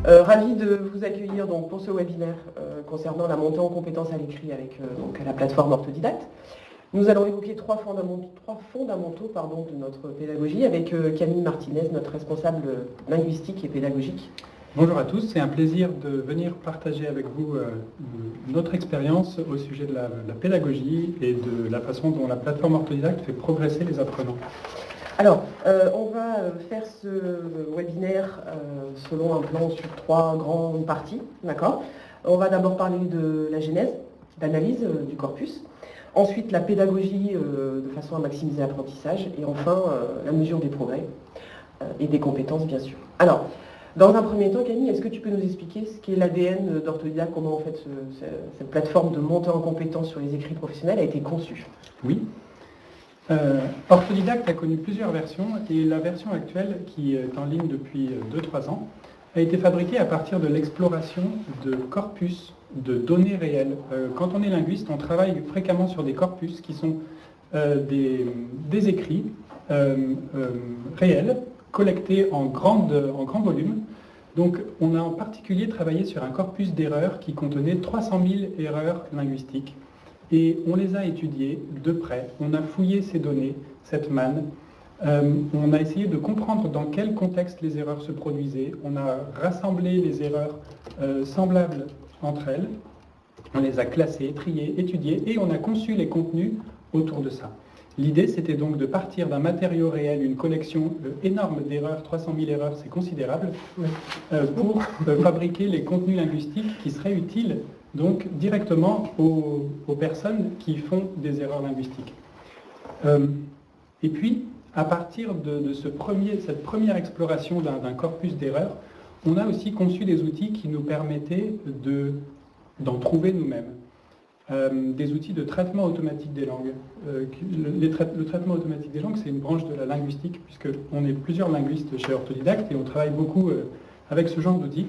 Ravi de vous accueillir donc, pour ce webinaire concernant la montée en compétences à l'écrit avec donc, la plateforme Orthodidacte. Nous allons évoquer trois fondamentaux de notre pédagogie avec Camille Martinez, notre responsable linguistique et pédagogique. Bonjour à tous, c'est un plaisir de venir partager avec vous notre expérience au sujet de la pédagogie et de la façon dont la plateforme Orthodidacte fait progresser les apprenants. Alors, on va faire ce webinaire selon un plan sur trois grandes parties, d'accord ? On va d'abord parler de la genèse, d'analyse du corpus, ensuite la pédagogie de façon à maximiser l'apprentissage, et enfin la mesure des progrès et des compétences, bien sûr. Alors, dans un premier temps, Camille, est-ce que tu peux nous expliquer ce qu'est l'ADN d'Orthodidacte, comment en fait cette plateforme de montée en compétences sur les écrits professionnels a été conçue ? Oui. Orthodidacte a connu plusieurs versions et la version actuelle, qui est en ligne depuis 2-3 ans, a été fabriquée à partir de l'exploration de corpus de données réelles. Quand on est linguiste, on travaille fréquemment sur des corpus qui sont des écrits réels, collectés en grand volume. Donc on a en particulier travaillé sur un corpus d'erreurs qui contenait 300 000 erreurs linguistiques. Et on les a étudiées de près, on a fouillé ces données, cette manne, on a essayé de comprendre dans quel contexte les erreurs se produisaient, on a rassemblé les erreurs semblables entre elles, on les a classées, triées, étudiées et on a conçu les contenus autour de ça. L'idée c'était donc de partir d'un matériau réel, une collection énorme d'erreurs, 300 000 erreurs, c'est considérable, pour fabriquer les contenus linguistiques qui seraient utiles donc directement aux personnes qui font des erreurs linguistiques. Et puis, à partir de cette première exploration d'un corpus d'erreurs, on a aussi conçu des outils qui nous permettaient d'en trouver nous-mêmes. Des outils de traitement automatique des langues. Le traitement automatique des langues, c'est une branche de la linguistique, puisqu'on est plusieurs linguistes chez Orthodidacte et on travaille beaucoup avec ce genre d'outils.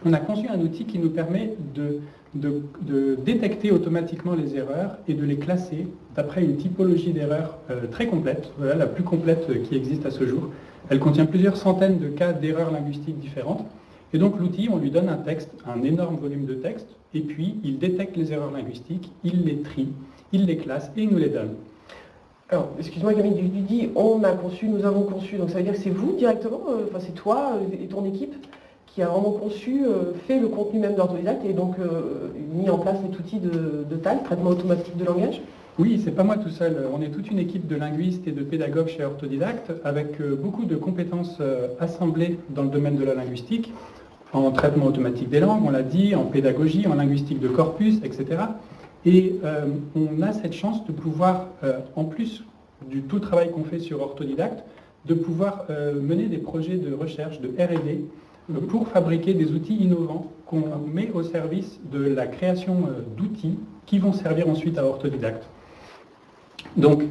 On a conçu un outil qui nous permet de détecter automatiquement les erreurs et de les classer d'après une typologie d'erreurs très complète, voilà, la plus complète qui existe à ce jour. Elle contient plusieurs centaines de cas d'erreurs linguistiques différentes. Et donc l'outil, on lui donne un texte, un énorme volume de texte, et puis il détecte les erreurs linguistiques, il les trie, il les classe et il nous les donne. Alors, excuse-moi Camille, tu dis on a conçu, nous avons conçu, donc ça veut dire que c'est vous directement, c'est toi et ton équipe qui a vraiment conçu, fait le contenu même d'Orthodidacte et donc mis en place cet outil de TAL, traitement automatique de langage ? Oui, c'est pas moi tout seul. On est toute une équipe de linguistes et de pédagogues chez Orthodidacte avec beaucoup de compétences assemblées dans le domaine de la linguistique, en traitement automatique des langues, on l'a dit, en pédagogie, en linguistique de corpus, etc. Et on a cette chance de pouvoir, en plus du tout le travail qu'on fait sur Orthodidacte, de pouvoir mener des projets de recherche, de R&D, pour fabriquer des outils innovants qu'on met au service de la création d'outils qui vont servir ensuite à Orthodidacte. Donc,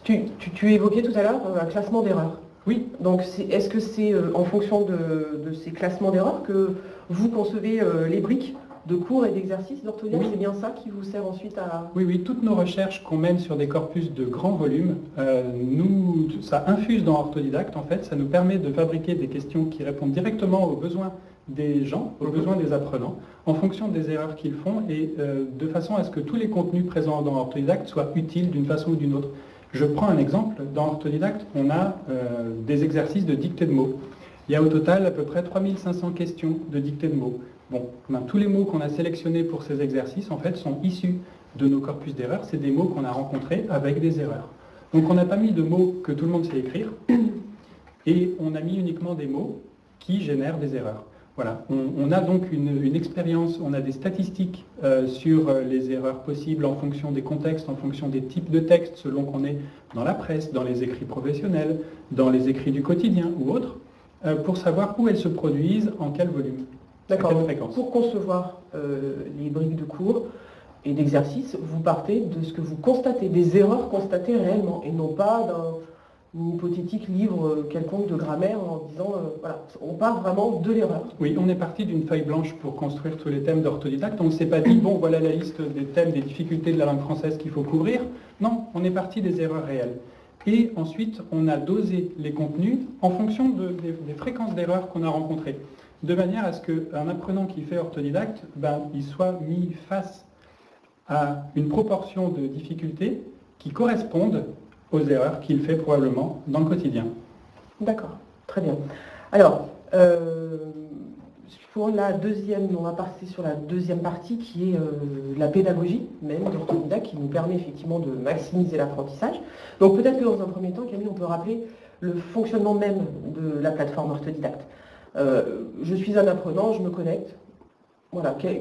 tu évoquais tout à l'heure un classement d'erreurs. Oui. Donc, est-ce que c'est en fonction de ces classements d'erreurs que vous concevez les briques de cours et d'exercices d'Orthodidacte ? Oui. C'est bien ça qui vous sert ensuite à... Oui, toutes nos recherches qu'on mène sur des corpus de grand volume, ça infuse dans Orthodidacte, en fait, ça nous permet de fabriquer des questions qui répondent directement aux besoins des gens, aux besoins des apprenants, en fonction des erreurs qu'ils font et de façon à ce que tous les contenus présents dans Orthodidacte soient utiles d'une façon ou d'une autre. Je prends un exemple, dans Orthodidacte, on a des exercices de dictée de mots. Il y a au total à peu près 3500 questions de dictée de mots. Bon, tous les mots qu'on a sélectionnés pour ces exercices, en fait, sont issus de nos corpus d'erreurs. C'est des mots qu'on a rencontrés avec des erreurs. Donc on n'a pas mis de mots que tout le monde sait écrire, et on a mis uniquement des mots qui génèrent des erreurs. Voilà, on a donc une expérience, on a des statistiques sur les erreurs possibles en fonction des contextes, en fonction des types de textes, selon qu'on est dans la presse, dans les écrits professionnels, dans les écrits du quotidien ou autres, pour savoir où elles se produisent, en quel volume. D'accord, pour concevoir les briques de cours et d'exercices, vous partez de ce que vous constatez, des erreurs constatées réellement, et non pas d'un hypothétique livre quelconque de grammaire en disant, voilà, on part vraiment de l'erreur. Oui, on est parti d'une feuille blanche pour construire tous les thèmes d'Orthodidacte, on ne s'est pas dit, bon, voilà la liste des thèmes, des difficultés de la langue française qu'il faut couvrir. Non, on est parti des erreurs réelles. Et ensuite, on a dosé les contenus en fonction des fréquences d'erreurs qu'on a rencontrées, de manière à ce qu'un apprenant qui fait orthodidacte, il soit mis face à une proportion de difficultés qui correspondent aux erreurs qu'il fait probablement dans le quotidien. D'accord, très bien. Alors, pour la deuxième, on va passer sur la deuxième partie qui est la pédagogie même d'orthodidacte, qui nous permet effectivement de maximiser l'apprentissage. Donc peut-être que dans un premier temps, Camille, on peut rappeler le fonctionnement même de la plateforme orthodidacte. Je suis un apprenant, je me connecte. Voilà, quel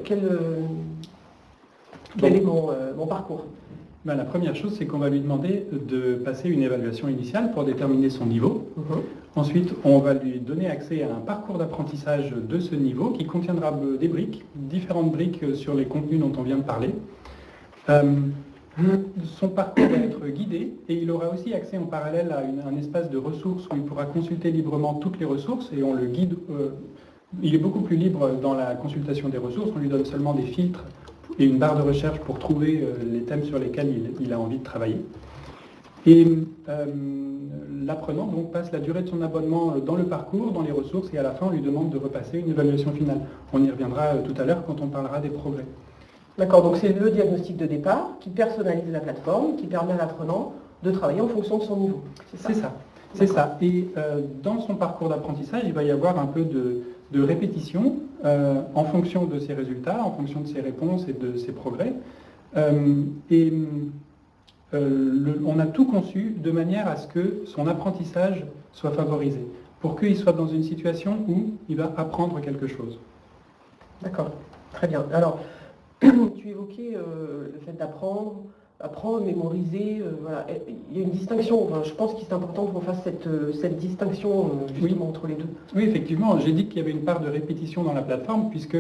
est mon parcours? La première chose, c'est qu'on va lui demander de passer une évaluation initiale pour déterminer son niveau. Ensuite, on va lui donner accès à un parcours d'apprentissage de ce niveau qui contiendra des briques, différentes briques sur les contenus dont on vient de parler. Son parcours va être guidé et il aura aussi accès en parallèle à un espace de ressources où il pourra consulter librement toutes les ressources et on le guide. Il est beaucoup plus libre dans la consultation des ressources, on lui donne seulement des filtres et une barre de recherche pour trouver les thèmes sur lesquels il a envie de travailler. Et l'apprenant donc passe la durée de son abonnement dans le parcours, dans les ressources, et à la fin on lui demande de repasser une évaluation finale. On y reviendra tout à l'heure quand on parlera des progrès. D'accord, donc c'est le diagnostic de départ qui personnalise la plateforme, qui permet à l'apprenant de travailler en fonction de son niveau. C'est ça. C'est ça. Et dans son parcours d'apprentissage, il va y avoir un peu de répétition en fonction de ses résultats, en fonction de ses réponses et de ses progrès. On a tout conçu de manière à ce que son apprentissage soit favorisé, pour qu'il soit dans une situation où il va apprendre quelque chose. D'accord, très bien. Alors, tu évoquais le fait d'apprendre, mémoriser, voilà. Il y a une distinction, enfin, je pense qu'il est important qu'on fasse cette distinction justement entre les deux. Oui, effectivement, j'ai dit qu'il y avait une part de répétition dans la plateforme, puisque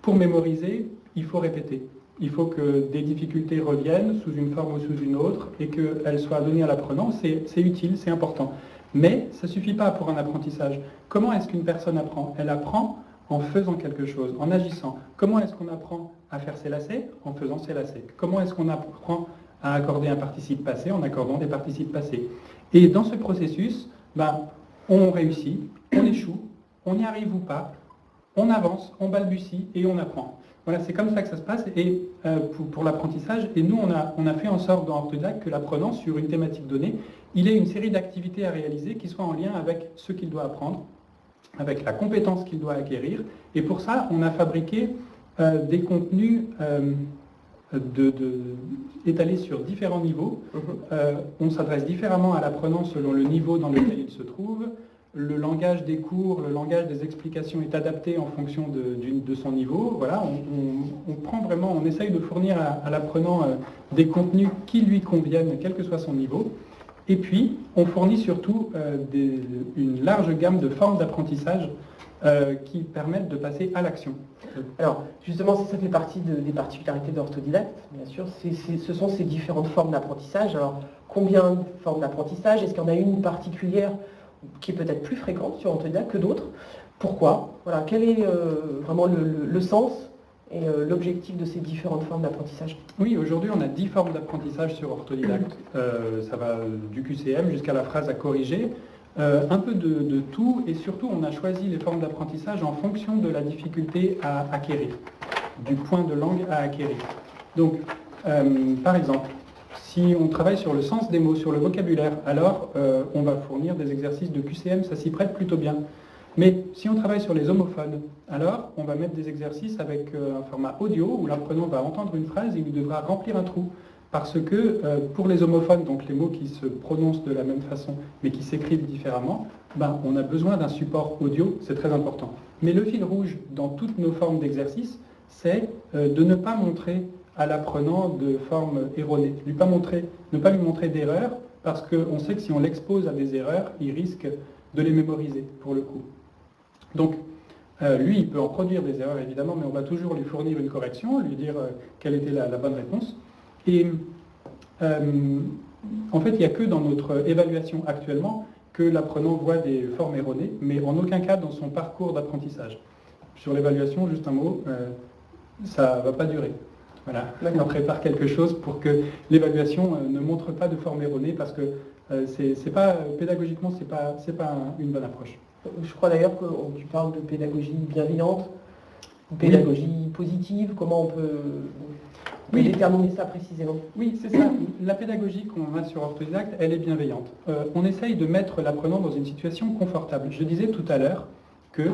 pour mémoriser, il faut répéter. Il faut que des difficultés reviennent sous une forme ou sous une autre et qu'elles soient données à l'apprenant. C'est utile, c'est important. Mais ça ne suffit pas pour un apprentissage. Comment est-ce qu'une personne apprend? Elle apprend en faisant quelque chose, en agissant. Comment est-ce qu'on apprend à faire ses lacets? En faisant ses lacets. Comment est-ce qu'on apprend à accorder un participe passé? En accordant des participes passés. Et dans ce processus, on réussit, on échoue, on y arrive ou pas, on avance, on balbutie et on apprend. Voilà, c'est comme ça que ça se passe et, pour l'apprentissage. Et nous, on a fait en sorte dans orthodidacte que l'apprenant, sur une thématique donnée, il ait une série d'activités à réaliser qui soient en lien avec ce qu'il doit apprendre, avec la compétence qu'il doit acquérir. Et pour ça, on a fabriqué des contenus étalés sur différents niveaux. On s'adresse différemment à l'apprenant selon le niveau dans lequel il se trouve. Le langage des cours, le langage des explications est adapté en fonction de son niveau. Voilà, on prend vraiment, on essaye de fournir à l'apprenant des contenus qui lui conviennent, quel que soit son niveau. Et puis, on fournit surtout une large gamme de formes d'apprentissage qui permettent de passer à l'action. Alors, justement, ça fait partie des particularités d'orthodidacte, bien sûr. Ce sont ces différentes formes d'apprentissage. Alors, combien de formes d'apprentissage? Est-ce qu'il y en a une particulière qui est peut-être plus fréquente sur orthodidacte que d'autres? Pourquoi? Voilà, quel est vraiment le sens et l'objectif de ces différentes formes d'apprentissage? Oui, aujourd'hui on a 10 formes d'apprentissage sur orthodidacte. Ça va du QCM jusqu'à la phrase à corriger. Un peu de tout, et surtout on a choisi les formes d'apprentissage en fonction de la difficulté à acquérir, du point de langue à acquérir. Donc, par exemple, si on travaille sur le sens des mots, sur le vocabulaire, alors on va fournir des exercices de QCM, ça s'y prête plutôt bien. Mais si on travaille sur les homophones, alors on va mettre des exercices avec un format audio où l'apprenant va entendre une phrase et il devra remplir un trou. Parce que pour les homophones, donc les mots qui se prononcent de la même façon mais qui s'écrivent différemment, on a besoin d'un support audio, c'est très important. Mais le fil rouge dans toutes nos formes d'exercices, c'est de ne pas montrer à l'apprenant de forme erronée, ne pas lui montrer d'erreurs, parce qu'on sait que si on l'expose à des erreurs, il risque de les mémoriser pour le coup. Donc, lui, il peut en produire des erreurs évidemment, mais on va toujours lui fournir une correction, lui dire quelle était la bonne réponse. Et en fait, il n'y a que dans notre évaluation actuellement que l'apprenant voit des formes erronées, mais en aucun cas dans son parcours d'apprentissage. Sur l'évaluation, juste un mot, ça ne va pas durer. Voilà, on prépare quelque chose pour que l'évaluation ne montre pas de forme erronée, parce que pédagogiquement, c'est pas une bonne approche. Je crois d'ailleurs que tu parles de pédagogie bienveillante, pédagogie positive, comment on peut déterminer ça précisément? Oui, c'est ça. La pédagogie qu'on a sur Orthodidacte, elle est bienveillante. On essaye de mettre l'apprenant dans une situation confortable. Je disais tout à l'heure que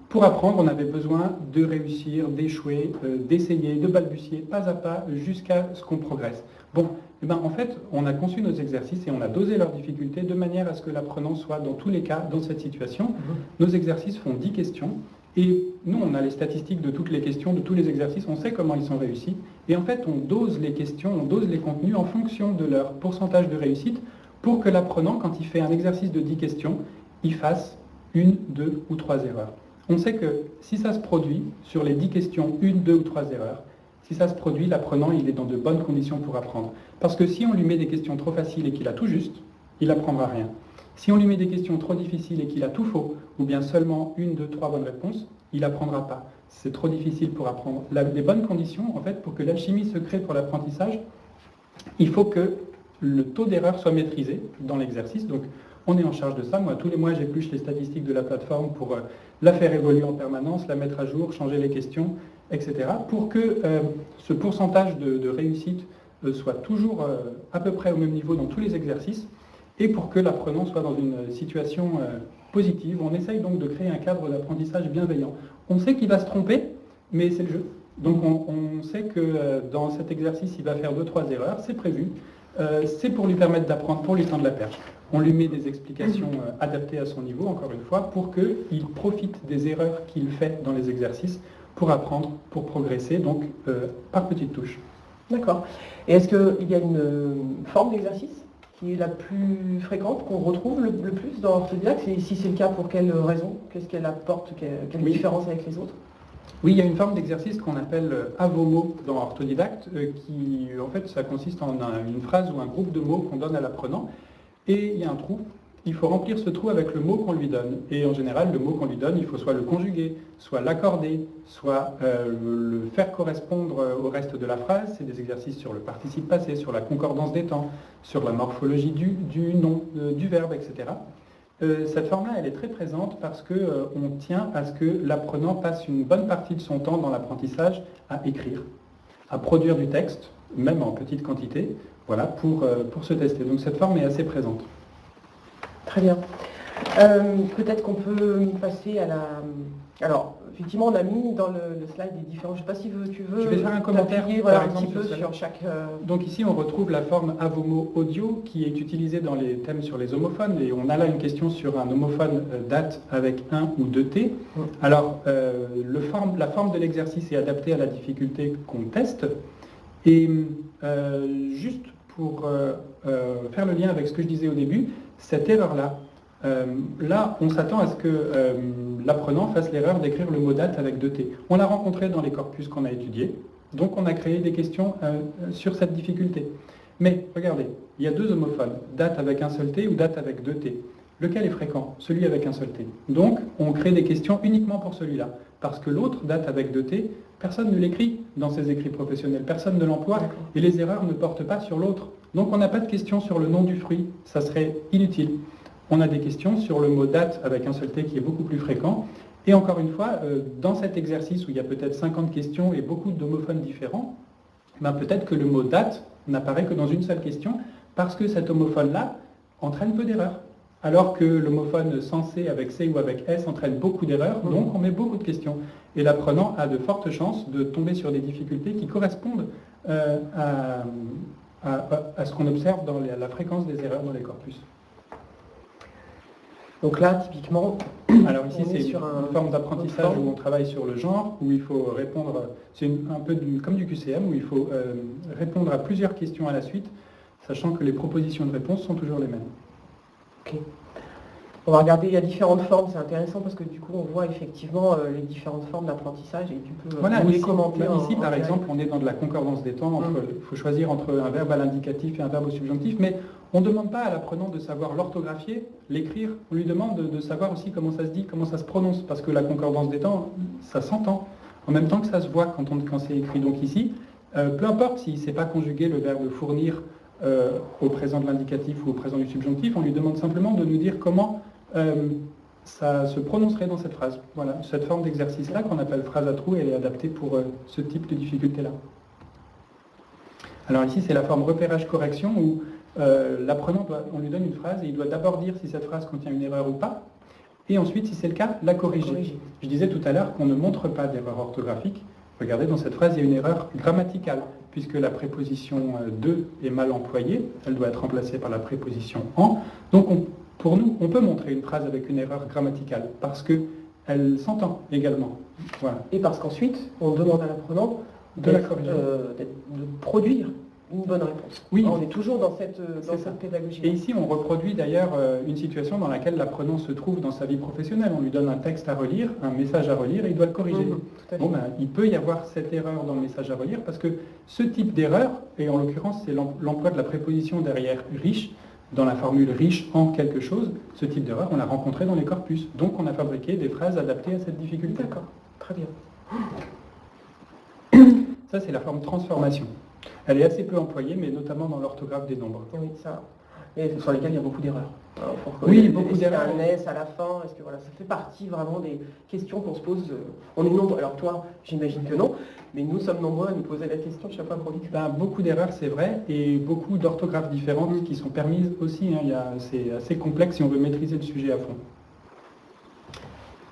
pour apprendre, on avait besoin de réussir, d'échouer, d'essayer, de balbutier, pas à pas, jusqu'à ce qu'on progresse. Bon, en fait, on a conçu nos exercices et on a dosé leurs difficultés de manière à ce que l'apprenant soit, dans tous les cas, dans cette situation. Nos exercices font 10 questions. Et nous, on a les statistiques de toutes les questions, de tous les exercices, on sait comment ils sont réussis. Et en fait, on dose les questions, on dose les contenus en fonction de leur pourcentage de réussite pour que l'apprenant, quand il fait un exercice de 10 questions, il fasse 1, 2 ou 3 erreurs. On sait que si ça se produit, sur les 10 questions, 1, 2 ou 3 erreurs, si ça se produit, l'apprenant, il est dans de bonnes conditions pour apprendre. Parce que si on lui met des questions trop faciles et qu'il a tout juste, il n'apprendra rien. Si on lui met des questions trop difficiles et qu'il a tout faux, ou bien seulement 1, 2, 3 bonnes réponses, il n'apprendra pas. C'est trop difficile pour apprendre. Les bonnes conditions, en fait, pour que l'alchimie se crée pour l'apprentissage, il faut que le taux d'erreur soit maîtrisé dans l'exercice. Donc, on est en charge de ça. Moi, tous les mois, j'épluche les statistiques de la plateforme pour la faire évoluer en permanence, la mettre à jour, changer les questions, etc. pour que ce pourcentage de réussite soit toujours à peu près au même niveau dans tous les exercices, et pour que l'apprenant soit dans une situation positive. On essaye donc de créer un cadre d'apprentissage bienveillant. On sait qu'il va se tromper, mais c'est le jeu. Donc on sait que dans cet exercice, il va faire 2-3 erreurs, c'est prévu. C'est pour lui permettre d'apprendre, pour lui tendre la perche. On lui met des explications adaptées à son niveau, encore une fois, pour qu'il profite des erreurs qu'il fait dans les exercices pour apprendre, pour progresser, donc par petites touches. D'accord. Et est-ce qu'il y a une forme d'exercice qui est la plus fréquente, qu'on retrouve le plus dans Orthodidacte? Et si c'est le cas, pour quelle raison? Qu'est-ce qu'elle apporte? Quelle différence avec les autres? Oui, il y a une forme d'exercice qu'on appelle à vos mots dans Orthodidacte, qui en fait ça consiste en une phrase ou un groupe de mots qu'on donne à l'apprenant, et il y a un trou. Il faut remplir ce trou avec le mot qu'on lui donne. Et en général, le mot qu'on lui donne, il faut soit le conjuguer, soit l'accorder, soit le faire correspondre au reste de la phrase. C'est des exercices sur le participe passé, sur la concordance des temps, sur la morphologie du nom, du verbe, etc. Cette forme-là, elle est très présente parce qu'on tient à ce que l'apprenant passe une bonne partie de son temps dans l'apprentissage à écrire, à produire du texte, même en petite quantité, voilà, pour se tester. Donc cette forme est assez présente. Très bien. Peut-être qu'on peut passer à la... Alors, effectivement, on a mis dans le slide des différents... Je ne sais pas si tu veux... Je vais faire un commentaire, voilà, un petit peu sur chaque... Donc ici, on retrouve la forme Avomo audio qui est utilisée dans les thèmes sur les homophones. Et on a là une question sur un homophone date avec 1 ou 2 T. Alors, la forme de l'exercice est adaptée à la difficulté qu'on teste. Et juste pour faire le lien avec ce que je disais au début, cette erreur-là, là, on s'attend à ce que l'apprenant fasse l'erreur d'écrire le mot date avec 2 T. On l'a rencontré dans les corpus qu'on a étudiés, donc on a créé des questions sur cette difficulté. Mais regardez, il y a 2 homophones, date avec un seul T ou date avec 2 T. Lequel est fréquent? Celui avec un seul T. Donc, on crée des questions uniquement pour celui-là, parce que l'autre, date avec 2 T, personne ne l'écrit dans ses écrits professionnels, personne ne l'emploie, et les erreurs ne portent pas sur l'autre. Donc on n'a pas de questions sur le nom du fruit, ça serait inutile. On a des questions sur le mot date avec un seul T qui est beaucoup plus fréquent. Et encore une fois, dans cet exercice où il y a peut-être 50 questions et beaucoup d'homophones différents, peut-être que le mot date n'apparaît que dans une seule question, parce que cet homophone-là entraîne peu d'erreurs. Alors que l'homophone sans C avec C ou avec S entraîne beaucoup d'erreurs, donc on met beaucoup de questions. Et l'apprenant a de fortes chances de tomber sur des difficultés qui correspondent à ce qu'on observe dans la fréquence des erreurs dans les corpus. Donc là, typiquement, alors ici c'est une forme d'apprentissage où on travaille sur le genre, où il faut répondre, c'est un peu comme du QCM, où il faut répondre à plusieurs questions à la suite, sachant que les propositions de réponse sont toujours les mêmes. Ok. On va regarder, il y a différentes formes, c'est intéressant parce que du coup on voit effectivement les différentes formes d'apprentissage et tu peux les commenter. Ici par exemple on est dans de la concordance des temps, il faut choisir entre un verbe à l'indicatif et un verbe au subjonctif, mais on ne demande pas à l'apprenant de savoir l'orthographier, l'écrire, on lui demande de savoir aussi comment ça se dit, comment ça se prononce, parce que la concordance des temps, ça s'entend. en même temps que ça se voit quand c'est écrit. Donc ici, peu importe s'il ne sait pas conjuguer le verbe fournir au présent de l'indicatif ou au présent du subjonctif, on lui demande simplement de nous dire comment ça se prononcerait dans cette phrase. Voilà, cette forme d'exercice-là qu'on appelle phrase à trous, elle est adaptée pour ce type de difficulté-là. Alors ici, c'est la forme repérage-correction où l'apprenant, on lui donne une phrase et il doit d'abord dire si cette phrase contient une erreur ou pas, et ensuite, si c'est le cas, la corriger. Je disais tout à l'heure qu'on ne montre pas d'erreur orthographique. Regardez, dans cette phrase, il y a une erreur grammaticale, puisque la préposition de est mal employée, elle doit être remplacée par la préposition en. Donc pour nous, on peut montrer une phrase avec une erreur grammaticale, parce qu'elle s'entend également. Voilà. Et parce qu'ensuite, on demande à l'apprenant de produire une bonne réponse. Oui. On est toujours dans cette pédagogie. Et ici, on reproduit d'ailleurs une situation dans laquelle l'apprenant se trouve dans sa vie professionnelle. On lui donne un texte à relire, un message à relire, et il doit le corriger. Bon, il peut y avoir cette erreur dans le message à relire, parce que ce type d'erreur, et en l'occurrence, c'est l'emploi de la préposition derrière riche, dans la formule riche en quelque chose, ce type d'erreur, on l'a rencontré dans les corpus. Donc, on a fabriqué des phrases adaptées à cette difficulté. D'accord, très bien. Ça, c'est la forme transformation. Elle est assez peu employée, mais notamment dans l'orthographe des nombres. Oui, ça. Et sur lesquels il y a beaucoup d'erreurs. Oui, beaucoup d'erreurs. Un S à la fin, est-ce que voilà, ça fait partie vraiment des questions qu'on se pose. On est nombreux. Alors toi, j'imagine que non, mais nous sommes nombreux à nous poser la question chaque fois qu'on lit. Beaucoup d'erreurs, c'est vrai, et beaucoup d'orthographes différentes qui sont permises aussi. C'est assez complexe si on veut maîtriser le sujet à fond.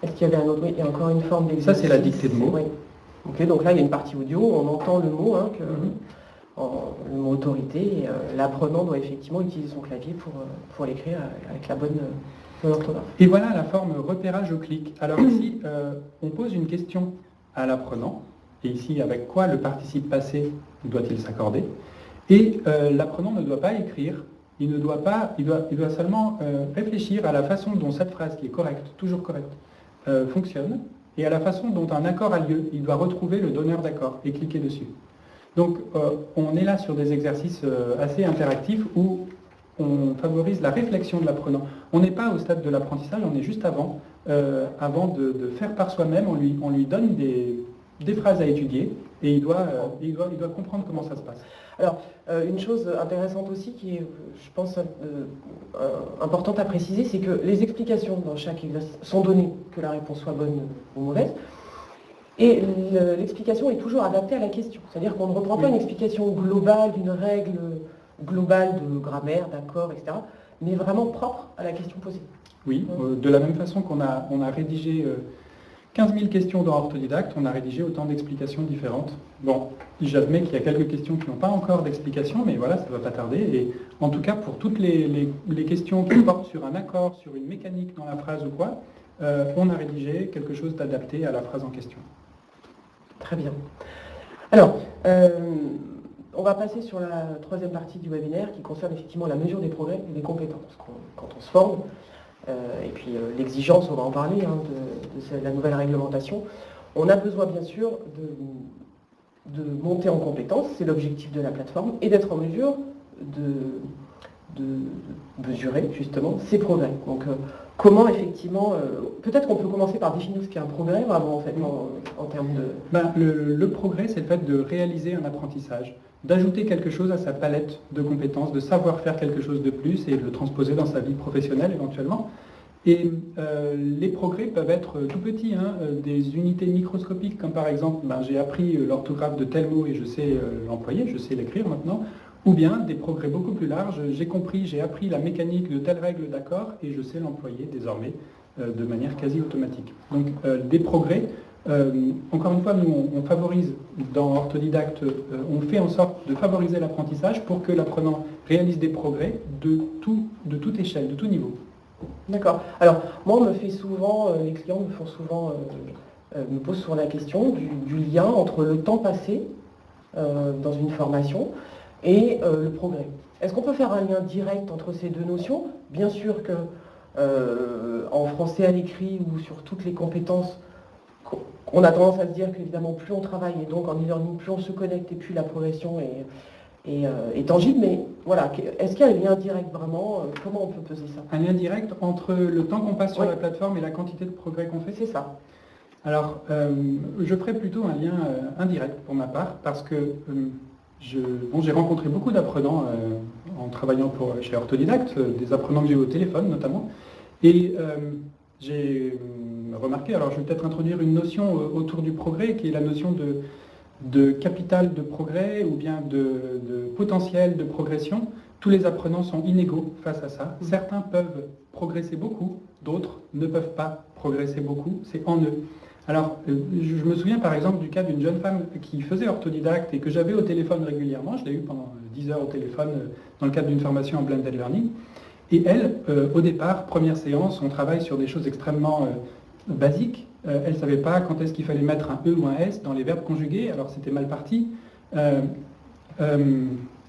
Est-ce qu'il y avait un autre? Oui, il y a encore une forme d'exercice. Ça, c'est la dictée de mots. Oui. Ok, donc là, il y a une partie audio, on entend le mot, le mot autorité, et l'apprenant doit effectivement utiliser son clavier pour l'écrire avec la bonne orthographe. Et voilà la forme repérage au clic. Alors ici, on pose une question à l'apprenant, et ici, avec quoi le participe passé doit-il s'accorder? Et l'apprenant ne doit pas écrire, il doit seulement réfléchir à la façon dont cette phrase, qui est correcte, toujours correcte, fonctionne, et à la façon dont un accord a lieu. Il doit retrouver le donneur d'accord et cliquer dessus. Donc on est là sur des exercices assez interactifs où on favorise la réflexion de l'apprenant. On n'est pas au stade de l'apprentissage, on est juste avant de faire par soi-même, on lui donne des phrases à étudier et il doit comprendre comment ça se passe. Alors, une chose intéressante aussi qui est, je pense, importante à préciser, c'est que les explications dans chaque exercice sont données, que la réponse soit bonne ou mauvaise, et l'explication est toujours adaptée à la question. C'est-à-dire qu'on ne reprend pas une explication globale d'une règle globale de grammaire, d'accord, etc., mais vraiment propre à la question posée. Oui, de la même façon qu'on a rédigé 15 000 questions dans Orthodidacte, on a rédigé autant d'explications différentes. Bon, j'admets qu'il y a quelques questions qui n'ont pas encore d'explication, mais voilà, ça ne va pas tarder. Et en tout cas, pour toutes les questions qui portent sur un accord, sur une mécanique dans la phrase ou quoi, on a rédigé quelque chose d'adapté à la phrase en question. Très bien. Alors, on va passer sur la troisième partie du webinaire qui concerne effectivement la mesure des progrès et des compétences. Quand on se forme, et puis l'exigence, on va en parler, de la nouvelle réglementation, on a besoin bien sûr de monter en compétences, c'est l'objectif de la plateforme, et d'être en mesure de mesurer justement ces progrès. Donc comment effectivement, peut-être qu'on peut commencer par définir ce qu'est un progrès vraiment en fait en termes de... Le progrès, c'est le fait de réaliser un apprentissage, d'ajouter quelque chose à sa palette de compétences, de savoir faire quelque chose de plus et de le transposer dans sa vie professionnelle éventuellement. Et les progrès peuvent être tout petits, des unités microscopiques, comme par exemple, j'ai appris l'orthographe de tel mot et je sais l'employer, je sais l'écrire maintenant, ou bien des progrès beaucoup plus larges, j'ai appris la mécanique de telle règle d'accord et je sais l'employer désormais de manière quasi automatique. Donc des progrès, encore une fois, nous on favorise dans Orthodidacte, on fait en sorte de favoriser l'apprentissage pour que l'apprenant réalise des progrès de toute échelle, de tout niveau. D'accord. Alors, moi, on me fait souvent, les clients me font souvent, me posent souvent la question du lien entre le temps passé dans une formation et le progrès. Est-ce qu'on peut faire un lien direct entre ces deux notions? Bien sûr que en français à l'écrit ou sur toutes les compétences, on a tendance à se dire qu'évidemment, plus on travaille et donc en e-learning, plus on se connecte et plus la progression est tangible, mais voilà, est-ce qu'il y a un lien direct vraiment? Comment on peut peser ça? Un lien direct entre le temps qu'on passe sur la plateforme et la quantité de progrès qu'on fait? C'est ça. Alors, je ferai plutôt un lien indirect pour ma part, parce que j'ai rencontré beaucoup d'apprenants en travaillant chez Orthodidacte, des apprenants que j'ai eu au téléphone notamment, et j'ai remarqué, alors je vais peut-être introduire une notion autour du progrès, qui est la notion de capital de progrès ou bien de potentiel de progression. Tous les apprenants sont inégaux face à ça. Certains peuvent progresser beaucoup, d'autres ne peuvent pas progresser beaucoup, c'est en eux. Alors, je me souviens par exemple du cas d'une jeune femme qui faisait orthodidacte et que j'avais au téléphone régulièrement. Je l'ai eu pendant 10 heures au téléphone dans le cadre d'une formation en blended learning. Et elle, au départ, première séance, on travaille sur des choses extrêmement basiques. Elle ne savait pas quand est-ce qu'il fallait mettre un E ou un S dans les verbes conjugués, alors c'était mal parti.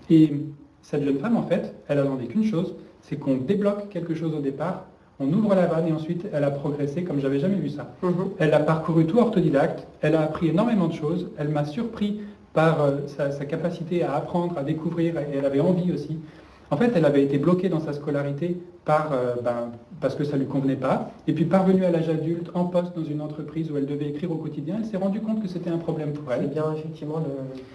Et cette jeune femme, en fait, elle attendait qu'une chose, c'est qu'on débloque quelque chose au départ, on ouvre la vanne et ensuite elle a progressé comme j'avais jamais vu ça. Elle a parcouru tout orthodidacte, elle a appris énormément de choses, elle m'a surpris par sa capacité à apprendre, à découvrir, et elle avait envie aussi. En fait, elle avait été bloquée dans sa scolarité parce que ça ne lui convenait pas. Et puis parvenue à l'âge adulte, en poste dans une entreprise où elle devait écrire au quotidien, elle s'est rendue compte que c'était un problème pour elle. C'est bien effectivement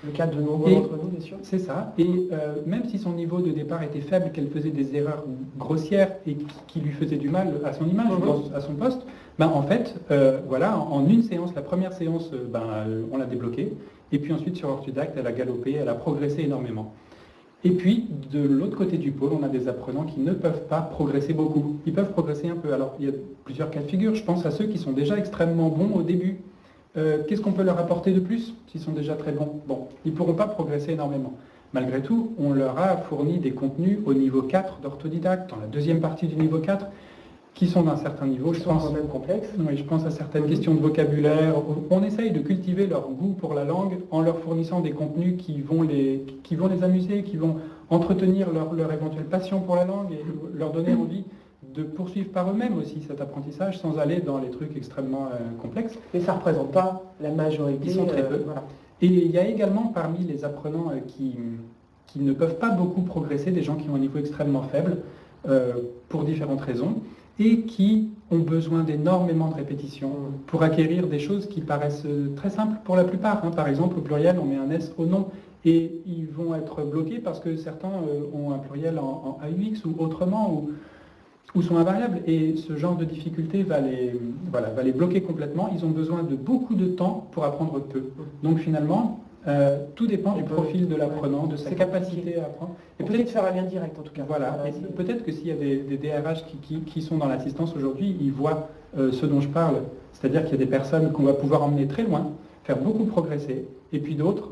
le cas de nombreux d'entre nous, bien sûr. C'est ça. Et même si son niveau de départ était faible, qu'elle faisait des erreurs grossières et qui lui faisaient du mal à son image, à son poste, en fait, voilà, en une séance, la première séance, on l'a débloquée. Et puis ensuite sur Orthodidacte, elle a galopé, elle a progressé énormément. Et puis, de l'autre côté du pôle, on a des apprenants qui ne peuvent pas progresser beaucoup. Ils peuvent progresser un peu. Alors, il y a plusieurs cas de figure. Je pense à ceux qui sont déjà extrêmement bons au début. Qu'est-ce qu'on peut leur apporter de plus s'ils sont déjà très bons? Bon, ils ne pourront pas progresser énormément. Malgré tout, on leur a fourni des contenus au niveau 4 d'orthodidacte, dans la deuxième partie du niveau 4, qui sont d'un certain niveau, je pense. Même complexes. Oui, je pense à certaines questions de vocabulaire. On essaye de cultiver leur goût pour la langue en leur fournissant des contenus qui vont les amuser, qui vont entretenir leur éventuelle passion pour la langue et leur donner envie de poursuivre par eux-mêmes aussi cet apprentissage sans aller dans les trucs extrêmement complexes. Mais ça ne représente pas la majorité. Ils sont très peu. Voilà. Et il y a également parmi les apprenants qui ne peuvent pas beaucoup progresser, des gens qui ont un niveau extrêmement faible pour différentes raisons, et qui ont besoin d'énormément de répétitions pour acquérir des choses qui paraissent très simples pour la plupart. Par exemple, au pluriel, on met un S au nom, et ils vont être bloqués parce que certains ont un pluriel en AUX ou autrement, ou sont invariables, et ce genre de difficulté va les bloquer complètement. Ils ont besoin de beaucoup de temps pour apprendre peu. Donc finalement, tout dépend du profil de l'apprenant, de sa capacité à apprendre. Et peut-être faire un lien direct en tout cas. Voilà. Peut-être que s'il y a des DRH qui sont dans l'assistance aujourd'hui, ils voient ce dont je parle. C'est-à-dire qu'il y a des personnes qu'on va pouvoir emmener très loin, faire beaucoup progresser, et puis d'autres,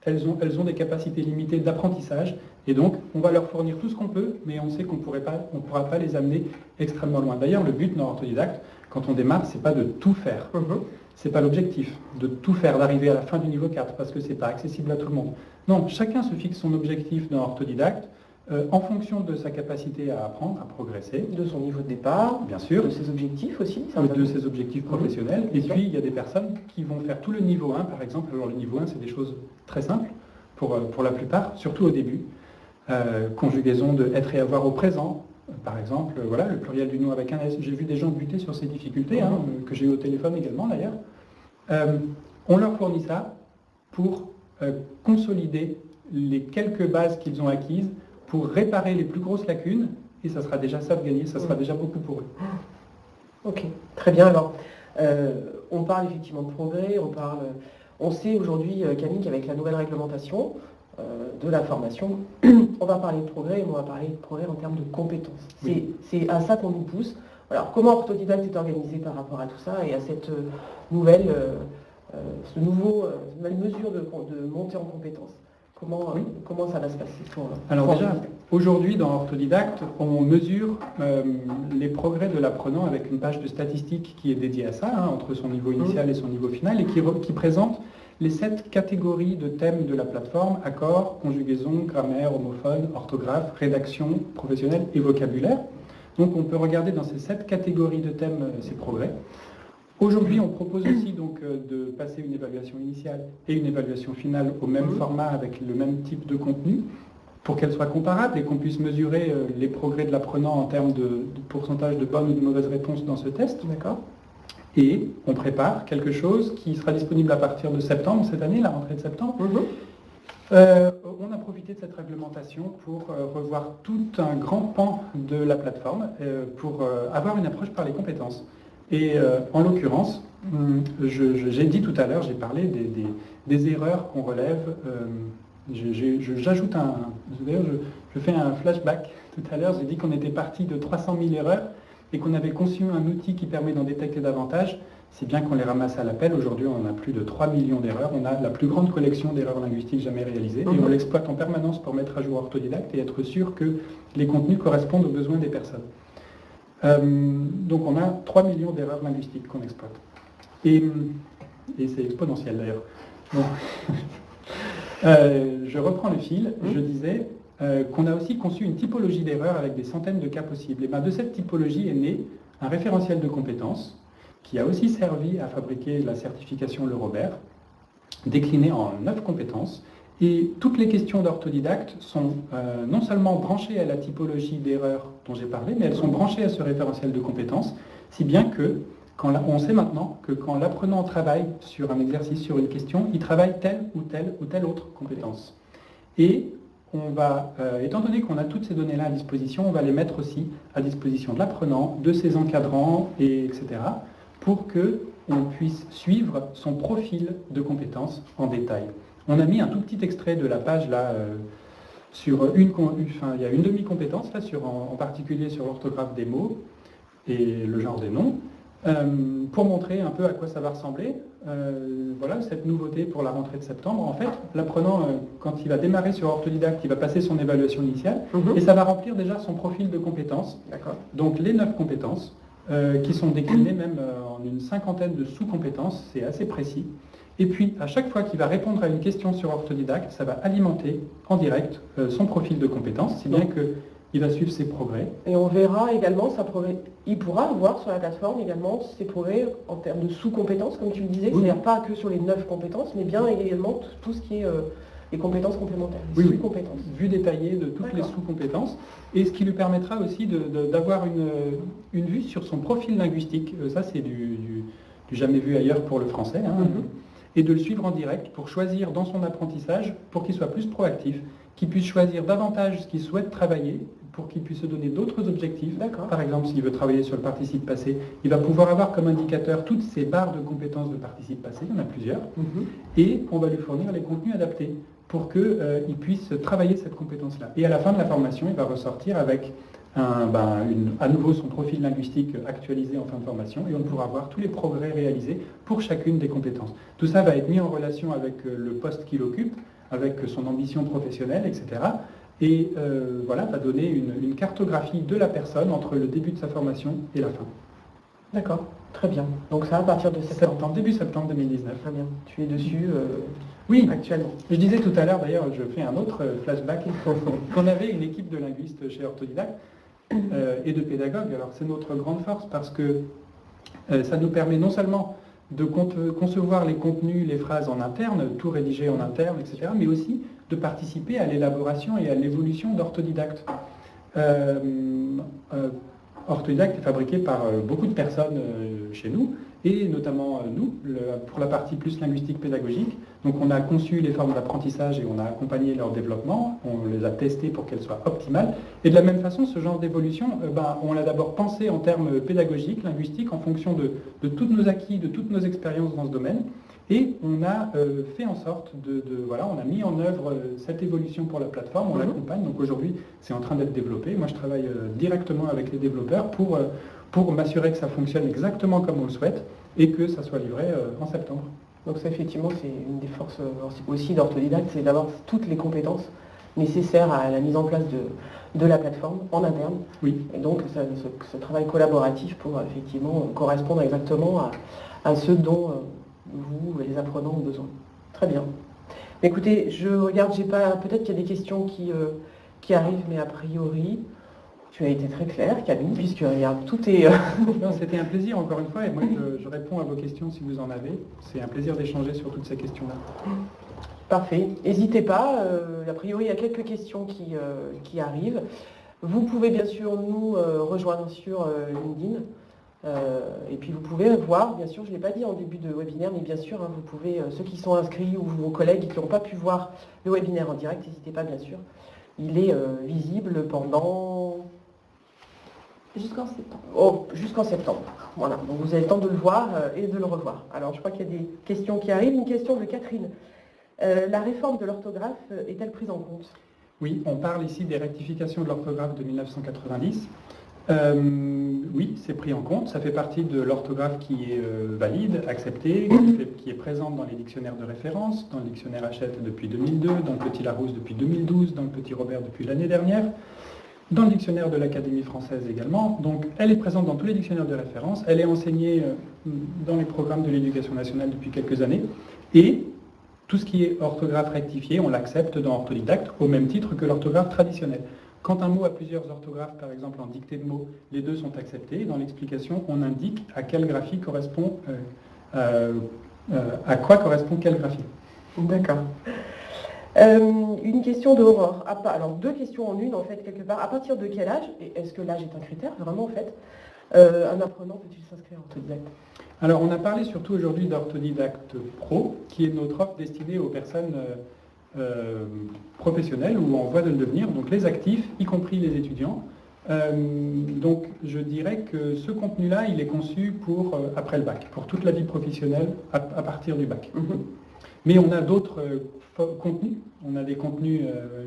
elles ont des capacités limitées d'apprentissage, et donc on va leur fournir tout ce qu'on peut, mais on sait qu'on ne pourra pas les amener extrêmement loin. D'ailleurs, le but dans Orthodidacte, quand on démarre, c'est pas de tout faire. C'est pas l'objectif, de tout faire, d'arriver à la fin du niveau 4, parce que c'est pas accessible à tout le monde. Non, chacun se fixe son objectif dans Orthodidacte, en fonction de sa capacité à apprendre, à progresser. De son niveau de départ, bien sûr. De ses objectifs aussi. De ses objectifs professionnels. Et puis, il y a des personnes qui vont faire tout le niveau 1, par exemple. Alors, le niveau 1, c'est des choses très simples, pour la plupart, surtout au début. Conjugaison de être et avoir au présent, par exemple, voilà, le pluriel du nom avec un S. J'ai vu des gens buter sur ces difficultés, que j'ai eu au téléphone également d'ailleurs. On leur fournit ça pour consolider les quelques bases qu'ils ont acquises, pour réparer les plus grosses lacunes, et ça sera déjà ça de gagner, ça sera déjà beaucoup pour eux. Ok, très bien. Alors, on parle effectivement de progrès, on sait aujourd'hui, Camille, qu'avec la nouvelle réglementation de la formation, on va parler de progrès, mais on va parler de progrès en termes de compétences. Oui. C'est à ça qu'on nous pousse. Alors, comment Orthodidacte est organisé par rapport à tout ça et à cette nouvelle mesure de montée en compétences? Comment ça va se passer Alors déjà, aujourd'hui dans Orthodidacte, on mesure les progrès de l'apprenant avec une page de statistiques qui est dédiée à ça, entre son niveau initial et son niveau final, et qui présente les 7 catégories de thèmes de la plateforme: accord, conjugaison, grammaire, homophone, orthographe, rédaction professionnelle et vocabulaire. Donc on peut regarder dans ces 7 catégories de thèmes ces progrès. Aujourd'hui, on propose aussi donc de passer une évaluation initiale et une évaluation finale au même format avec le même type de contenu pour qu'elles soient comparables et qu'on puisse mesurer les progrès de l'apprenant en termes de pourcentage de bonnes ou de mauvaises réponses dans ce test. D'accord. Et on prépare quelque chose qui sera disponible à partir de septembre, cette année, la rentrée de septembre. On a profité de cette réglementation pour revoir tout un grand pan de la plateforme pour avoir une approche par les compétences. Et en l'occurrence, j'ai dit tout à l'heure, j'ai parlé des erreurs qu'on relève. J'ajoute d'ailleurs, je fais un flashback. Tout à l'heure, j'ai dit qu'on était parti de 300 000 erreurs et qu'on avait conçu un outil qui permet d'en détecter davantage, si bien qu'on les ramasse à l'appel. Aujourd'hui, on a plus de 3 millions d'erreurs. On a la plus grande collection d'erreurs linguistiques jamais réalisées. Et on l'exploite en permanence pour mettre à jour Orthodidacte et être sûr que les contenus correspondent aux besoins des personnes. Donc on a 3 millions d'erreurs linguistiques qu'on exploite. Et c'est exponentiel d'ailleurs. Je reprends le fil. Je disais qu'on a aussi conçu une typologie d'erreurs avec des centaines de cas possibles. Et bien de cette typologie est né un référentiel de compétences qui a aussi servi à fabriquer la certification Le Robert, déclinée en 9 compétences. Et toutes les questions d'orthodidacte sont non seulement branchées à la typologie d'erreurs dont j'ai parlé, mais elles sont branchées à ce référentiel de compétences, si bien que on sait maintenant que quand l'apprenant travaille sur un exercice, sur une question, il travaille telle ou telle autre compétence. Et on va, étant donné qu'on a toutes ces données-là à disposition, on va les mettre aussi à disposition de l'apprenant, de ses encadrants, etc., pour qu'on puisse suivre son profil de compétences en détail. On a mis un tout petit extrait de la page là, il y a une demi-compétence là, en particulier sur l'orthographe des mots et le genre des noms, pour montrer un peu à quoi ça va ressembler. Voilà cette nouveauté pour la rentrée de septembre. En fait, l'apprenant, quand il va démarrer sur Orthodidacte, il va passer son évaluation initiale et ça va remplir déjà son profil de compétences. Donc les 9 compétences qui sont déclinées même en une cinquantaine de sous-compétences, c'est assez précis. Et puis, à chaque fois qu'il va répondre à une question sur Orthodidacte, ça va alimenter en direct son profil de compétences, si bien qu'il va suivre ses progrès. Et on verra également, il pourra voir sur la plateforme également ses progrès en termes de sous-compétences, comme tu le disais, c'est-à-dire pas que sur les 9 compétences, mais bien également tout ce qui est les compétences complémentaires, les sous-compétences. Vue détaillée de toutes les sous-compétences, et ce qui lui permettra aussi d'avoir une vue sur son profil linguistique. Ça, c'est du jamais vu ailleurs pour le français. Et de le suivre en direct pour choisir dans son apprentissage, pour qu'il soit plus proactif, qu'il puisse choisir davantage ce qu'il souhaite travailler, pour qu'il puisse se donner d'autres objectifs. Par exemple, s'il veut travailler sur le participe passé, il va pouvoir avoir comme indicateur toutes ces barres de compétences de participe passé, il y en a plusieurs, et on va lui fournir les contenus adaptés pour qu'il puisse travailler cette compétence-là. Et à la fin de la formation, il va ressortir avec à nouveau son profil linguistique actualisé en fin de formation et on pourra voir tous les progrès réalisés pour chacune des compétences. Tout ça va être mis en relation avec le poste qu'il occupe, avec son ambition professionnelle, etc. Et voilà, va donner une cartographie de la personne entre le début de sa formation et la fin. D'accord, très bien. Donc ça à partir de septembre. Début septembre 2019. Très bien. Tu es dessus oui, actuellement. Je disais tout à l'heure, d'ailleurs, je fais un autre flashback, qu'on avait une équipe de linguistes chez Orthodidacte et de pédagogues. Alors c'est notre grande force parce que ça nous permet non seulement de concevoir les contenus, les phrases en interne, tout rédiger en interne, etc., mais aussi de participer à l'élaboration et à l'évolution d'Orthodidacte. Orthodidacte est fabriqué par beaucoup de personnes chez nous, et notamment nous, pour la partie plus linguistique pédagogique. Donc on a conçu les formes d'apprentissage et on a accompagné leur développement, on les a testées pour qu'elles soient optimales. Et de la même façon, ce genre d'évolution, on l'a d'abord pensé en termes pédagogiques, linguistiques, en fonction de tous nos acquis, de toutes nos expériences dans ce domaine. Et on a fait en sorte voilà, on a mis en œuvre cette évolution pour la plateforme, on l'accompagne. Donc aujourd'hui, c'est en train d'être développé. Moi, je travaille directement avec les développeurs pour m'assurer que ça fonctionne exactement comme on le souhaite et que ça soit livré en septembre. Donc ça, effectivement, c'est une des forces aussi d'Orthodidacte, c'est d'avoir toutes les compétences nécessaires à la mise en place de la plateforme en interne. Oui. Et donc ce travail collaboratif pour effectivement correspondre exactement à ce dont vous, les apprenants, ont besoin. Très bien. Écoutez, je regarde, peut-être qu'il y a des questions qui arrivent, mais a priori, tu as été très clair, Camille, puisque regarde, tout est... Non, c'était un plaisir, encore une fois, et moi je réponds à vos questions si vous en avez. C'est un plaisir d'échanger sur toutes ces questions-là. Parfait. N'hésitez pas, a priori, il y a quelques questions qui arrivent. Vous pouvez bien sûr nous rejoindre sur LinkedIn. Et puis vous pouvez voir, bien sûr, je ne l'ai pas dit en début de webinaire, mais bien sûr, hein, vous pouvez, ceux qui sont inscrits ou vos collègues qui n'ont pas pu voir le webinaire en direct, n'hésitez pas, bien sûr. Il est visible pendant... Jusqu'en septembre. Oh, jusqu'en septembre. Voilà, donc vous avez le temps de le voir et de le revoir. Alors, je crois qu'il y a des questions qui arrivent. Une question de Catherine. La réforme de l'orthographe est-elle prise en compte? Oui, on parle ici des rectifications de l'orthographe de 1990. Oui, c'est pris en compte. Ça fait partie de l'orthographe qui est valide, acceptée, qui est présente dans les dictionnaires de référence, dans le dictionnaire Hachette depuis 2002, dans le Petit Larousse depuis 2012, dans le Petit Robert depuis l'année dernière, dans le dictionnaire de l'Académie française également. Donc elle est présente dans tous les dictionnaires de référence, elle est enseignée dans les programmes de l'éducation nationale depuis quelques années, et tout ce qui est orthographe rectifiée, on l'accepte dans Orthodidacte au même titre que l'orthographe traditionnelle. Quand un mot a plusieurs orthographes, par exemple en dictée de mots, les deux sont acceptés. Dans l'explication, on indique à quelle graphie correspond, à quoi correspond quelle graphie. D'accord. Une question d'Aurore. Alors deux questions en une, en fait, quelque part. À partir de quel âge, et est-ce que l'âge est un critère, vraiment, en fait, un apprenant peut-il s'inscrire en Orthodidacte? Alors, on a parlé surtout aujourd'hui d'Orthodidacte Pro, qui est notre offre destinée aux personnes professionnels ou en voie de le devenir, donc les actifs, y compris les étudiants. Donc je dirais que ce contenu-là, il est conçu pour après le bac, pour toute la vie professionnelle à partir du bac. Mais on a d'autres contenus, on a des contenus,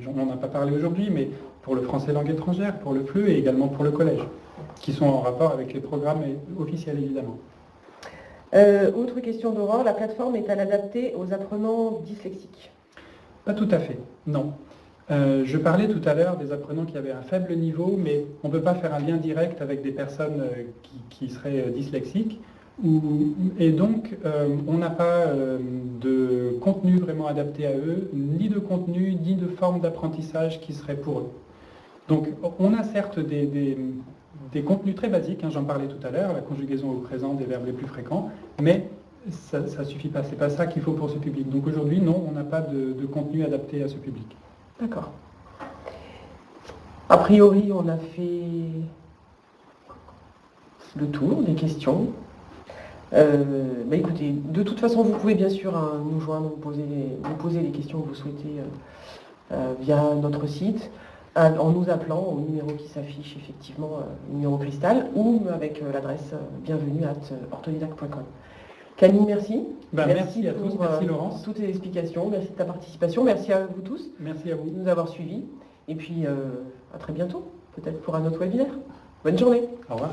on n'en a pas parlé aujourd'hui, mais pour le français langue étrangère, pour le FLE et également pour le collège, qui sont en rapport avec les programmes officiels évidemment. Autre question d'Aurore, la plateforme est-elle adaptée aux apprenants dyslexiques? Pas tout à fait, non. Je parlais tout à l'heure des apprenants qui avaient un faible niveau, mais on ne peut pas faire un lien direct avec des personnes qui seraient dyslexiques. Et donc, on n'a pas de contenu vraiment adapté à eux, ni de contenu, ni de forme d'apprentissage qui serait pour eux. Donc, on a certes des contenus très basiques, hein, j'en parlais tout à l'heure, la conjugaison au présent des verbes les plus fréquents, mais ça ne suffit pas, c'est pas ça qu'il faut pour ce public. Donc aujourd'hui, non, on n'a pas de contenu adapté à ce public. D'accord. A priori, on a fait le tour des questions. Écoutez, de toute façon, vous pouvez bien sûr nous joindre, vous poser les questions que vous souhaitez via notre site, en nous appelant au numéro qui s'affiche effectivement, numéro cristal, ou avec l'adresse bienvenue@orthodidacte.com. Camille, merci. Merci à tous, merci Laurence. Pour toutes les explications, merci de ta participation, merci à vous tous. Merci à vous. De nous avoir suivis. Et puis à très bientôt, peut-être pour un autre webinaire. Bonne journée. Au revoir.